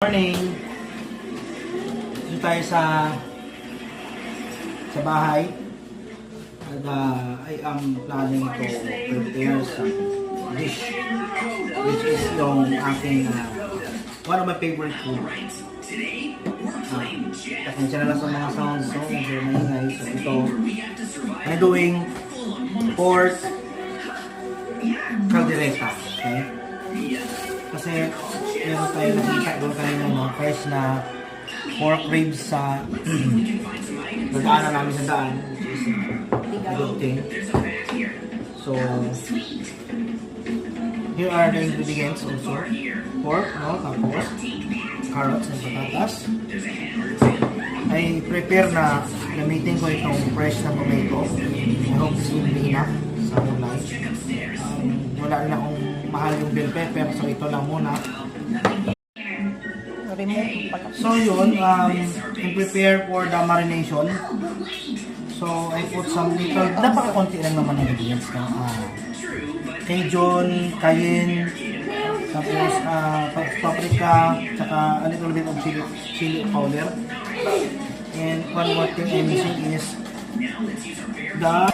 Morning! Dito tayo sa bahay. And I am planning to prepare some dish, which is yung aking one of my favorite food. Pasensya na lang sa mga sounds, so medyo maingay. So ito, I'm doing pork caldereta. Okay? Kasi meron tayo nakita doon kanina, no? Fresh na pork ribs sa nagdaanan namin sa daan, which is a good thing. So here are the ingredients also. Pork, no? Tapos carrots and patatas. I prepare na gamitin ko itong fresh na tomato. I hope this will be enough sa lunch. Wala rin akong mahal yung bell pepper, so ito lang muna. So yun, I prepare for the marination. So I put some little, napaka-konti lang naman ng ingredients na Cajun, cayenne, tapos paprika, tsaka a little bit of chili powder. And one more thing I'm missing is the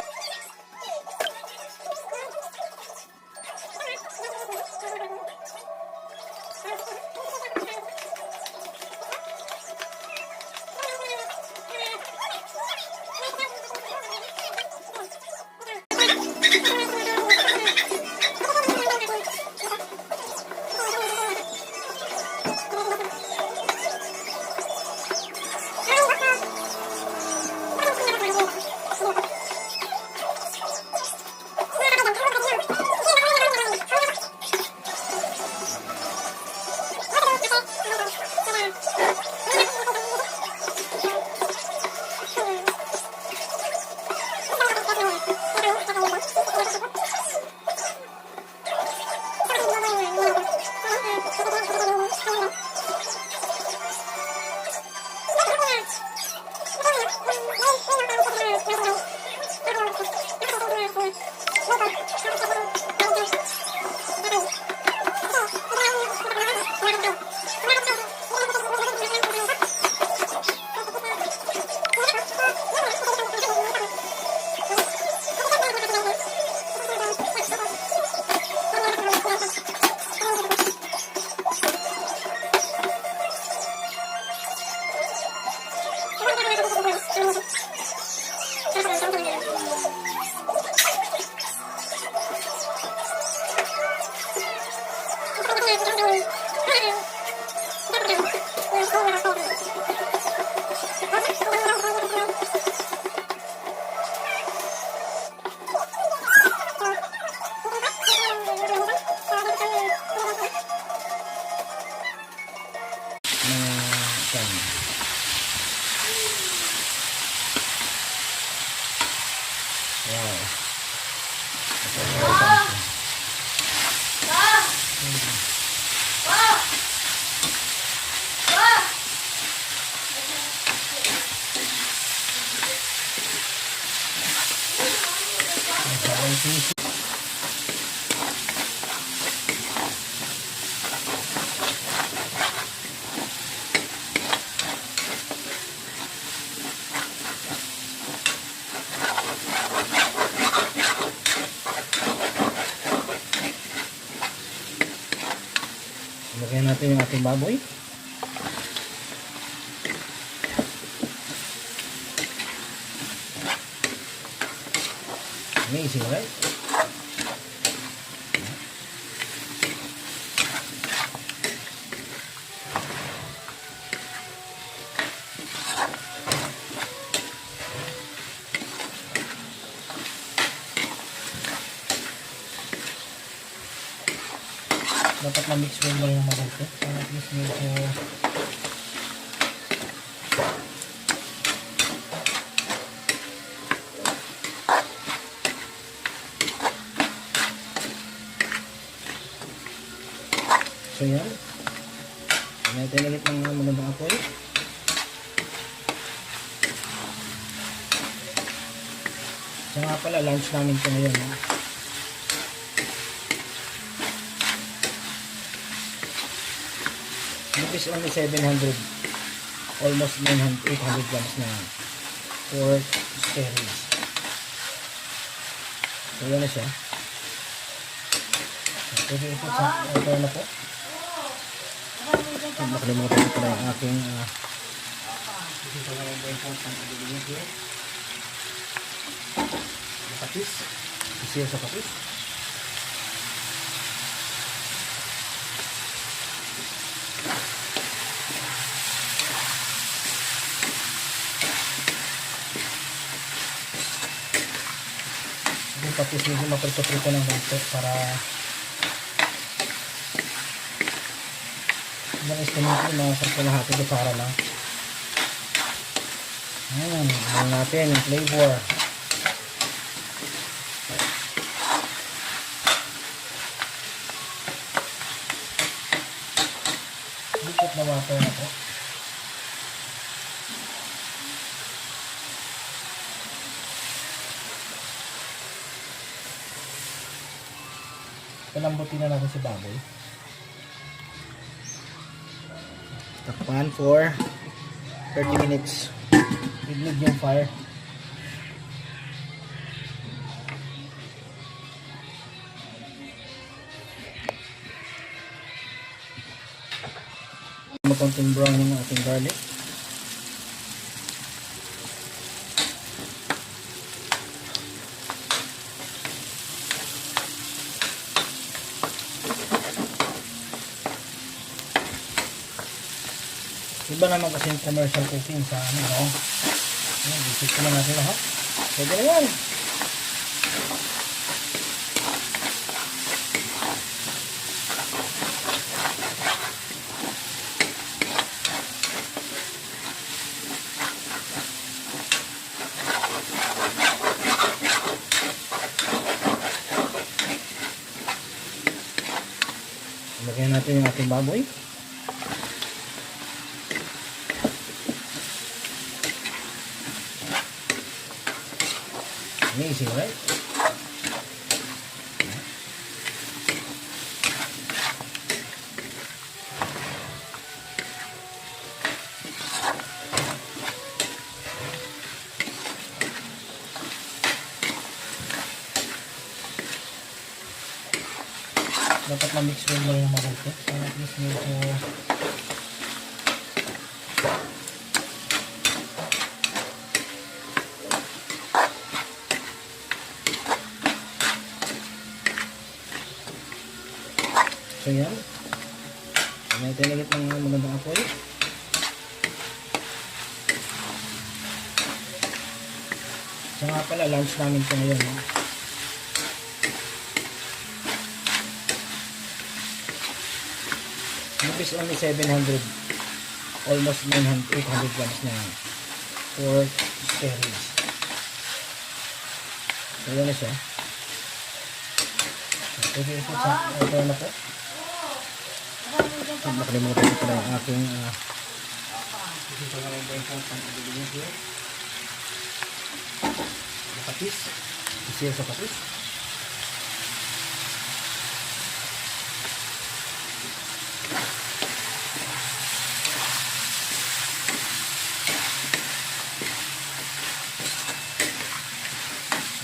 lagyan natin yung ating baboy. Amazing, right? Dapat na-mix mo lang yung mabuti para at least medyo so yan, natin ulit ng magandang apoy. So nga pala, lunch namin ito ngayon, ha? is only 700. Almost 900, 800 grams na pork spare ribs. So yan na siya. Pwede ito sa ito na po. Nakalimutan ko na yung aking patis. Isiyo sa patis. Yung patis medyo maprito-prito ng konti para yung estimate na sa kalahati ko para lang. Ayan natin yung flavor. Likot na water na po. Palambutin na natin si baboy. Takpan for 30 minutes. I-leave yung fire. Konting brown yung ating garlic. Iba naman kasi yung commercial cooking sa ano, no? Isip ko na natin lahat. Pwede na yan. Lagyan natin yung ating baboy. Amazing, right? Dapat ma-mix mo lang yung mabuti. Para at least medyo so yan. May tinagit ng magandang apoy. So nga pala, lunch namin ito ngayon. No? This is only 700. Almost 900, 800 grams na pork spare ribs. So yan na siya. Pwede ito sa ito na po. Nakalimutan ko na yung aking patis. Isiyo sa patis.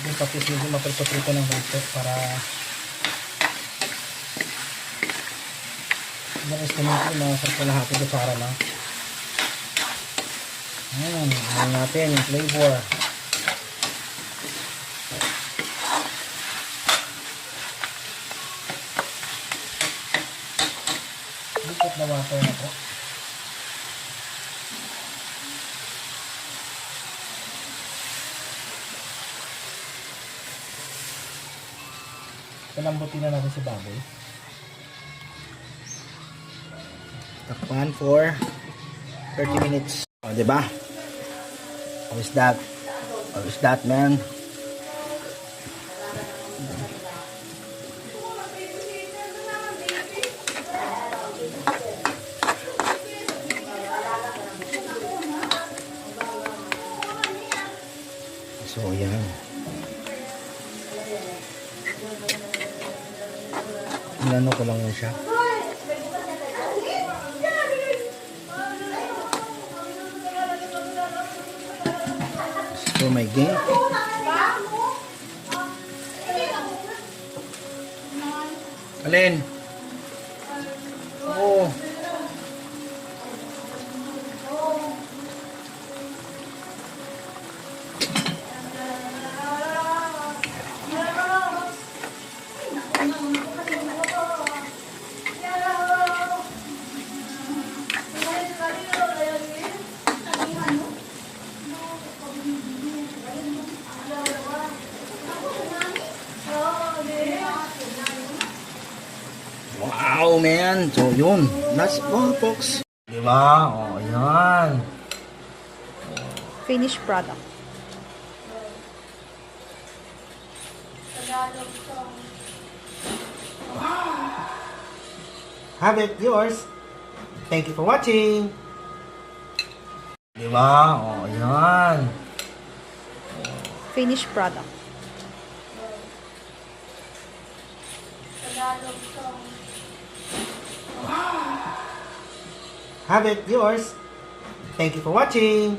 Yung patis medyo maprito-prito ng konti para yung estimate na sa kalahati ko para lang. Ayan natin yung flavor. Likot na water na po. Palambutin na natin si baboy. Takpan for 30 minutes. O, diba? How is that? How is that, man? So, yan. Inano ko lang yan siya. for my game. Alin? Oo. Wow, man. So, yun. Last one, folks. Diba? O, ayan. Finished product. Have it, yours. Thank you for watching. Diba? O, ayan. Finished product. Have it, yours. Thank you for watching.